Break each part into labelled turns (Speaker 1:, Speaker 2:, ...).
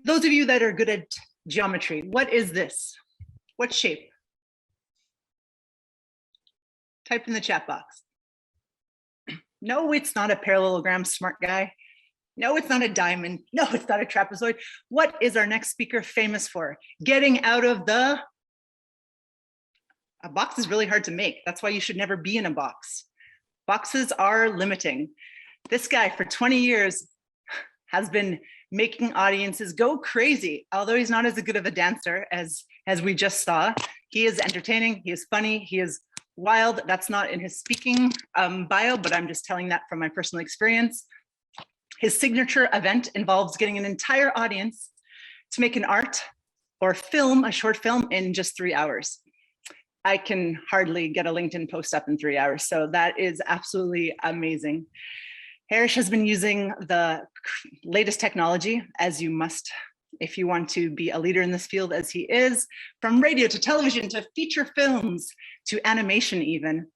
Speaker 1: those of you that are good at geometry, what is this? What shape? Type in the chat box. No, it's not a parallelogram, smart guy. No, it's not a diamond. No, it's not a trapezoid. What is our next speaker famous for? Getting out of the... A box is really hard to make. That's why you should never be in a box. Boxes are limiting. This guy for 20 years has been making audiences go crazy. Although he's not as good of a dancer as we just saw, he is entertaining, he is funny, he is wild. That's not in his speaking bio, but I'm just telling that from my personal experience. His signature event involves getting an entire audience to make an art or film, a short film, in just 3 hours. I can hardly get a LinkedIn post up in 3 hours, so that is absolutely amazing. Harish has been using the latest technology, as you must if you want to be a leader in this field, as he is, from radio to television to feature films to animation even.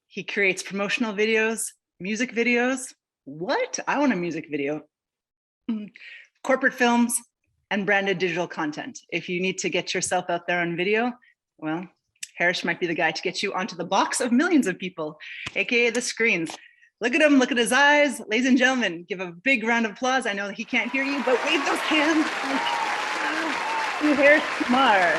Speaker 1: He creates promotional videos, music videos. What? I want a music video. Corporate films and branded digital content. If you need to get yourself out there on video, well, Harish might be the guy to get you onto the box of millions of people, AKA the screens. Look at him, look at his eyes. Ladies and gentlemen, give a big round of applause. I know that he can't hear you, but wave those hands. Harish Kumar.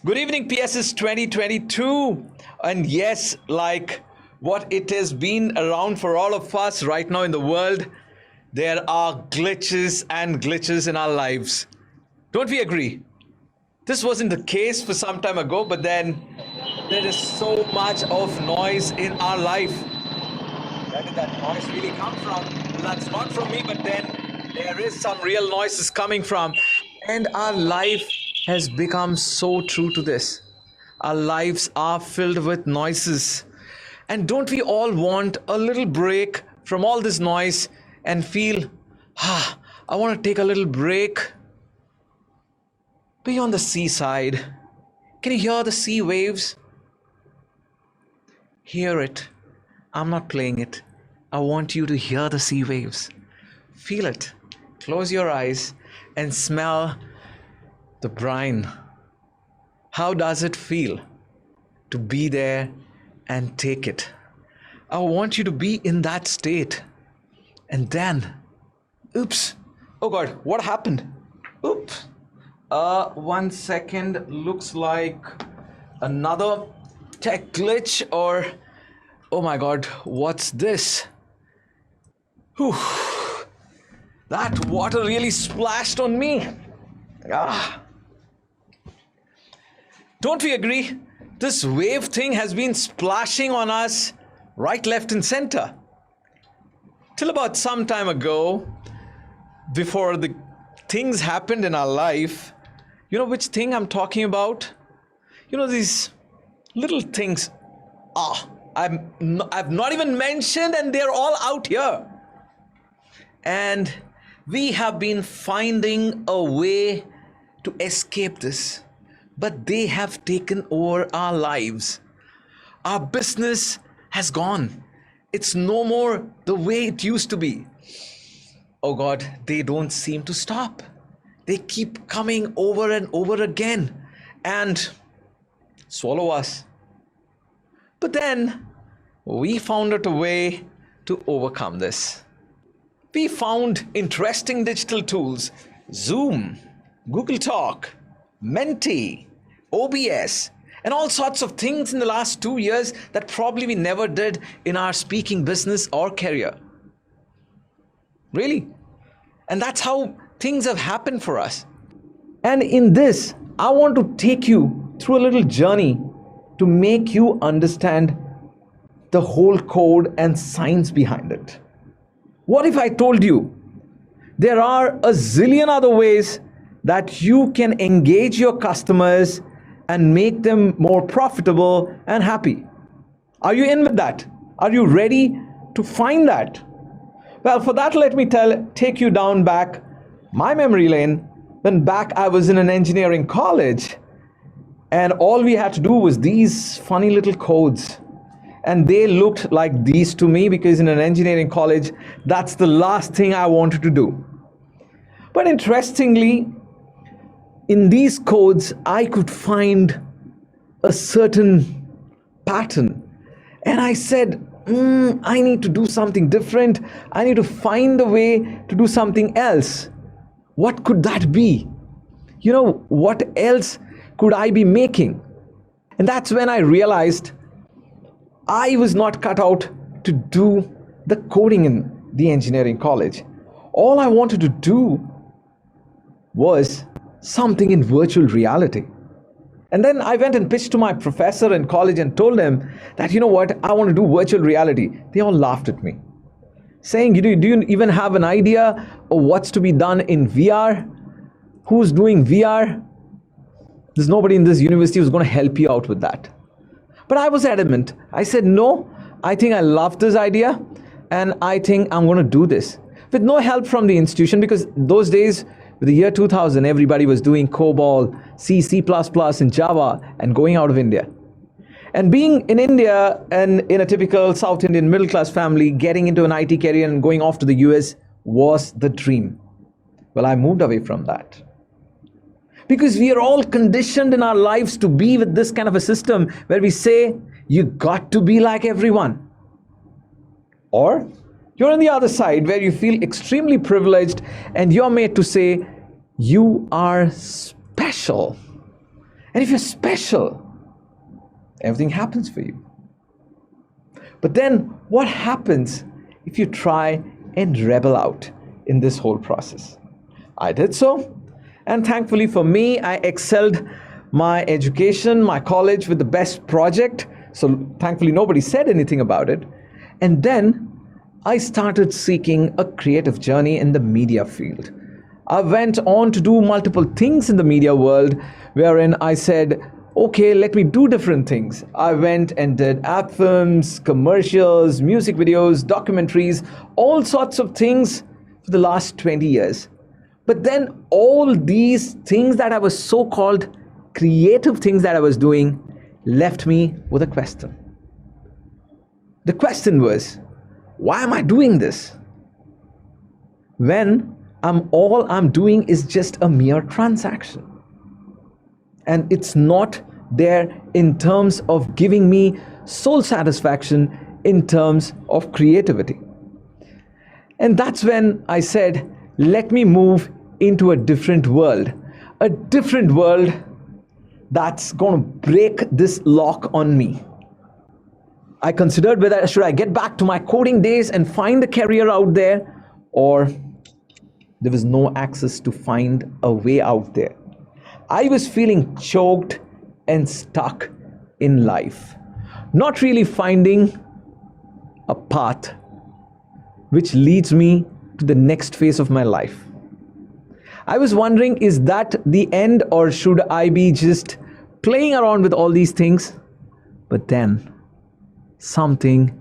Speaker 2: Good evening, PSS 2022. And yes, like what it has been around for all of us right now in the world, there are glitches and glitches in our lives. Don't we agree? This wasn't the case for some time ago, but then there is so much of noise in our life. Where did that noise really come from? Well, that's not from me, but then there is some real noises coming from. And our life has become so true to this. Our lives are filled with noises. And don't we all want a little break from all this noise and feel, I want to take a little break? Be on the seaside. Can you hear the sea waves? Hear it. I'm not playing it. I want you to hear the sea waves. Feel it. Close your eyes and smell the brine. How does it feel to be there and take it? I want you to be in that state. And then, oops. Oh God, what happened? Oops. 1 second, looks like another tech glitch, or oh my God, what's this? Whew. That water really splashed on me. Don't we agree? This wave thing has been splashing on us right, left and center. Till about some time ago, before the things happened in our life, you know which thing I'm talking about? You know, these little things. I've not even mentioned, and they're all out here. And we have been finding a way to escape this, but they have taken over our lives. Our business has gone. It's no more the way it used to be. Oh God, they don't seem to stop. They keep coming over and over again and swallow us. But then we found out a way to overcome this. We found interesting digital tools, Zoom, Google Talk, Menti, OBS, and all sorts of things in the last 2 years that probably we never did in our speaking business or career. Really? And that's how things have happened for us. And in this, I want to take you through a little journey to make you understand the whole code and science behind it. What if I told you there are a zillion other ways that you can engage your customers and make them more profitable and happy? Are you in with that? Are you ready to find that? Well, for that, let me take you down back my memory lane, when back I was in an engineering college, and all we had to do was these funny little codes. and they looked like these to me, because in an engineering college, that's the last thing I wanted to do. But interestingly, in these codes, I could find a certain pattern. And I said, I need to do something different. I need to find a way to do something else. What could that be? What else could I be making? And that's when I realized I was not cut out to do the coding in the engineering college. All I wanted to do was something in virtual reality. And then I went and pitched to my professor in college and told him that, I want to do virtual reality. They all laughed at me, saying, do you even have an idea of what's to be done in VR? Who's doing VR? There's nobody in this university who's going to help you out with that. But I was adamant. I said, no, I think I love this idea, and I think I'm going to do this. With no help from the institution, because those days, with the year 2000, everybody was doing COBOL, C, C++, and Java, and going out of India. And being in India and in a typical South Indian middle-class family, getting into an IT career and going off to the US was the dream. Well, I moved away from that. Because we are all conditioned in our lives to be with this kind of a system where we say, you got to be like everyone. Or you're on the other side where you feel extremely privileged and you're made to say, you are special. And if you're special, everything happens for you. But then what happens if you try and rebel out in this whole process? I did so. And thankfully for me, I excelled my education, my college with the best project. So thankfully nobody said anything about it. And then I started seeking a creative journey in the media field. I went on to do multiple things in the media world, wherein I said, okay, let me do different things. I went and did ad films, commercials, music videos, documentaries, all sorts of things for the last 20 years. But then all these things that I was so-called creative things that I was doing left me with a question. The question was, why am I doing this? When all I'm doing is just a mere transaction. And it's not there in terms of giving me soul satisfaction in terms of creativity. And that's when I said, let me move into a different world that's going to break this lock on me. I considered whether should I get back to my coding days and find a career out there, or there was no access to find a way out there. I was feeling choked and stuck in life, not really finding a path which leads me to the next phase of my life. I was wondering, is that the end, or should I be just playing around with all these things? But then something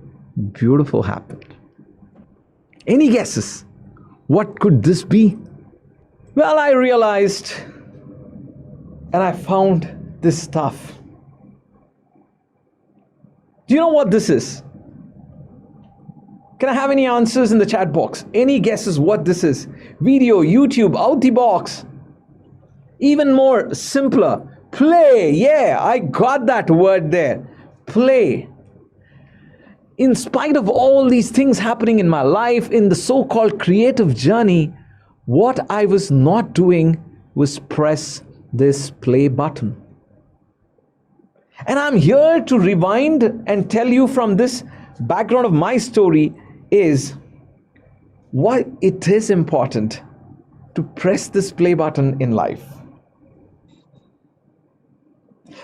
Speaker 2: beautiful happened. Any guesses? What could this be? Well, I realized and I found this stuff. Do you know what this is? Can I have any answers in the chat box? Any guesses what this is? Video, YouTube, OUTdeBOX. Even more simpler, play. Yeah, I got that word there. Play. In spite of all these things happening in my life, in the so-called creative journey, what I was not doing was press this play button. And I'm here to rewind and tell you from this background of my story is why it is important to press this play button in life.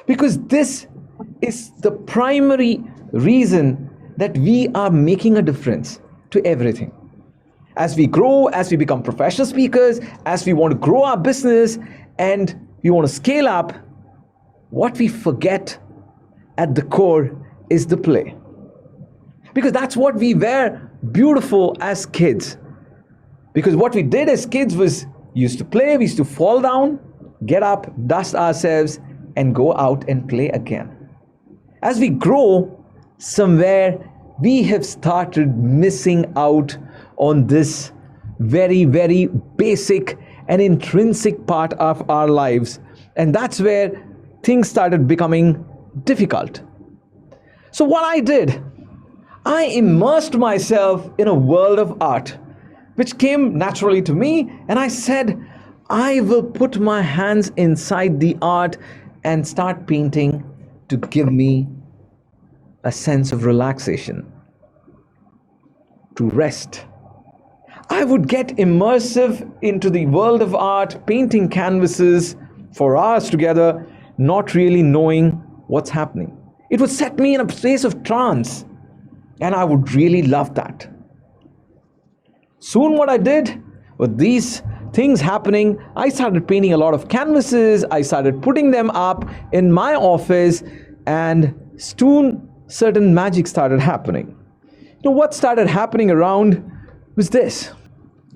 Speaker 2: Because this is the primary reason that we are making a difference to everything. As we grow, as we become professional speakers, as we want to grow our business and we want to scale up, what we forget at the core is the play. Because that's what we were beautiful as kids. Because what we did as kids was used to play, we used to fall down, get up, dust ourselves, and go out and play again. As we grow, somewhere we have started missing out on this very, very basic and intrinsic part of our lives. And that's where things started becoming difficult. So what I did, I immersed myself in a world of art, which came naturally to me, and I said, I will put my hands inside the art and start painting to give me a sense of relaxation, to rest. I would get immersive into the world of art, painting canvases for hours together, not really knowing what's happening. It would set me in a place of trance, and I would really love that. Soon what I did with these things happening, I started painting a lot of canvases, I started putting them up in my office, and soon certain magic started happening. What started happening around was this.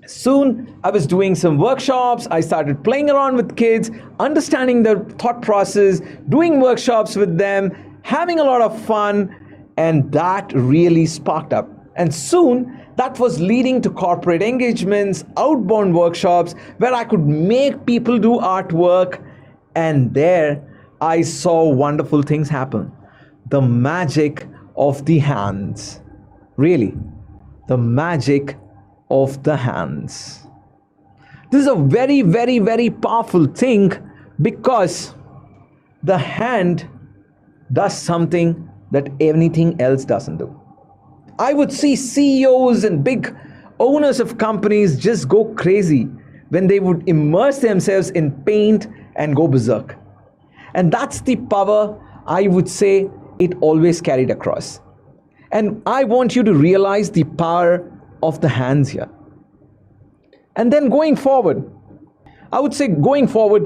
Speaker 2: Soon I was doing some workshops, I started playing around with kids, understanding their thought process, doing workshops with them, having a lot of fun, and that really sparked up. And soon that was leading to corporate engagements, outbound workshops, where I could make people do artwork, and there I saw wonderful things happen. The magic of the hands. Really, the magic of the hands. This is a very, very, very powerful thing, because the hand does something that anything else doesn't do. I would see CEOs and big owners of companies just go crazy when they would immerse themselves in paint and go berserk. And that's the power, I would say, it always carried across. And I want you to realize the power of the hands here. And then going forward, I would say going forward,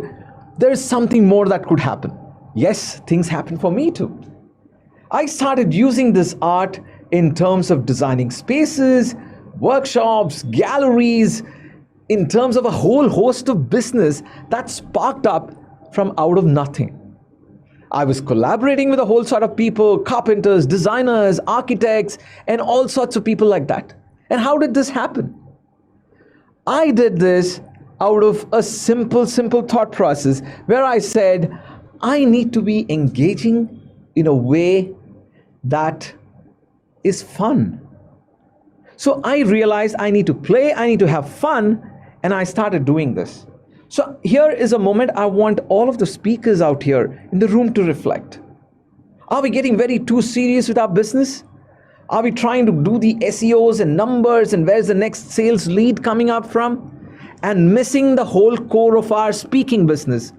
Speaker 2: there is something more that could happen. Yes, things happen for me too. I started using this art in terms of designing spaces, workshops, galleries, in terms of a whole host of business that sparked up from out of nothing. I was collaborating with a whole sort of people, carpenters, designers, architects, and all sorts of people like that. And how did this happen? I did this out of a simple thought process where I said, I need to be engaging in a way that is fun. So I realized I need to play, I need to have fun, and I started doing this. So here is a moment I want all of the speakers out here in the room to reflect. Are we getting very too serious with our business? Are we trying to do the SEOs and numbers and where's the next sales lead coming up from? And missing the whole core of our speaking business.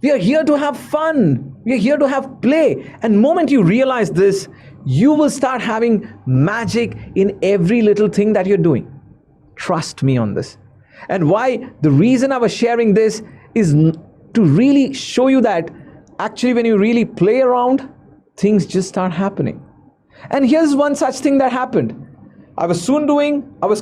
Speaker 2: We are here to have fun. We are here to have play. And the moment you realize this, you will start having magic in every little thing that you're doing. Trust me on this. And why the reason I was sharing this is to really show you that actually when you really play around, things just start happening. And here's one such thing that happened. I was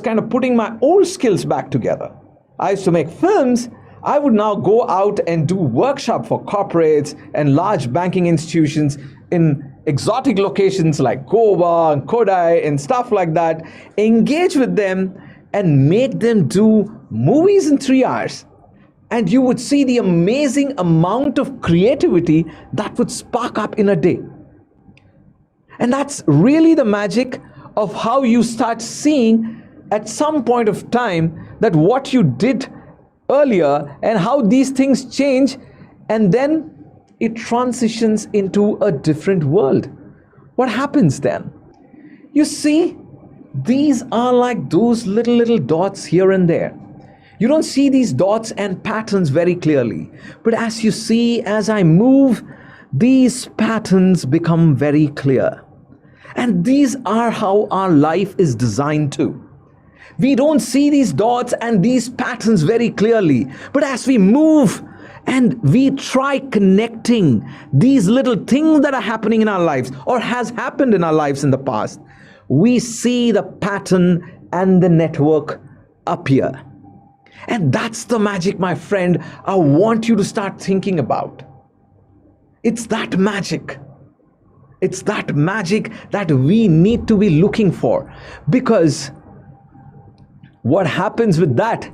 Speaker 2: kind of putting my old skills back together. I used to make films. I would now go out and do workshop for corporates and large banking institutions in exotic locations like Goa and Kodai and stuff like that, engage with them and make them do movies in 3 hours. And you would see the amazing amount of creativity that would spark up in a day. And that's really the magic of how you start seeing at some point of time that what you did earlier and how these things change, and then it transitions into a different world. What happens then? You see, these are like those little dots here and there. You don't see these dots and patterns very clearly, but as you see, as I move, these patterns become very clear. And these are how our life is designed to. We don't see these dots and these patterns very clearly, but as we move and we try connecting these little things that are happening in our lives or has happened in our lives in the past, we see the pattern and the network appear. And that's the magic, my friend, I want you to start thinking about. It's that magic. It's that magic that we need to be looking for, because what happens with that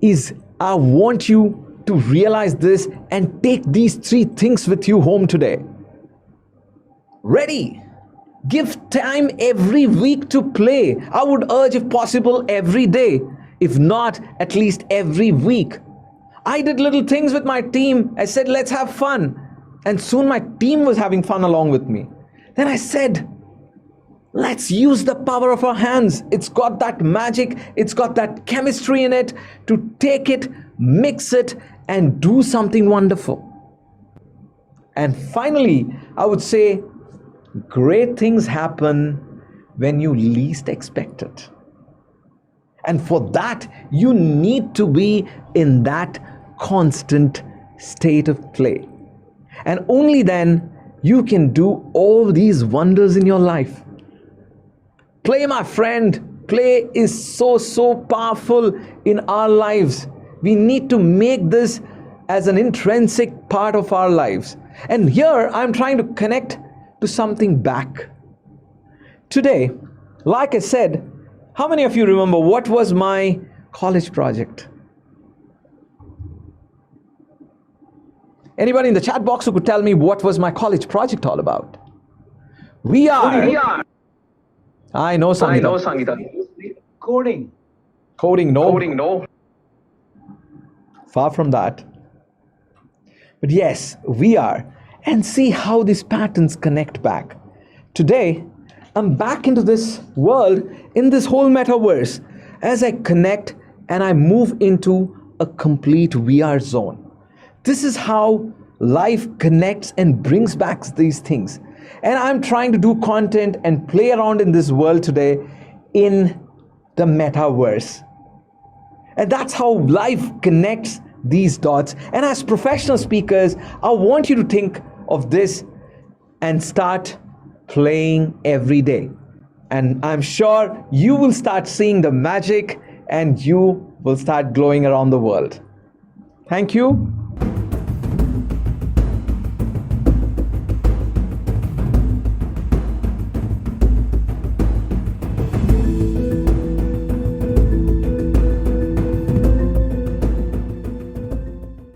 Speaker 2: is I want you to realize this and take these 3 things with you home today. Ready? Give time every week to play. I would urge, if possible, every day. If not, at least every week. I did little things with my team. I said, let's have fun. And soon my team was having fun along with me. Then I said, let's use the power of our hands. It's got that magic. It's got that chemistry in it to take it, mix it, and do something wonderful. And finally, I would say, great things happen when you least expect it. And for that, you need to be in that constant state of play. And only then you can do all these wonders in your life. Play, my friend. Play is so powerful in our lives. We need to make this as an intrinsic part of our lives. And here I'm trying to connect to something back. Today, like I said, how many of you remember what was my college project? Anybody in the chat box who could tell me what was my college project all about? We are. I know, Sangeeta.
Speaker 3: Coding.
Speaker 2: Coding, no.
Speaker 3: Coding, no.
Speaker 2: Far from that. But yes, we are. And see how these patterns connect back. Today, I'm back into this world, in this whole metaverse, as I connect and I move into a complete VR zone. This is how life connects and brings back these things. And I'm trying to do content and play around in this world today in the metaverse. And that's how life connects these dots. And as professional speakers, I want you to think of this and start playing every day. And I'm sure you will start seeing the magic and you will start glowing around the world. Thank you.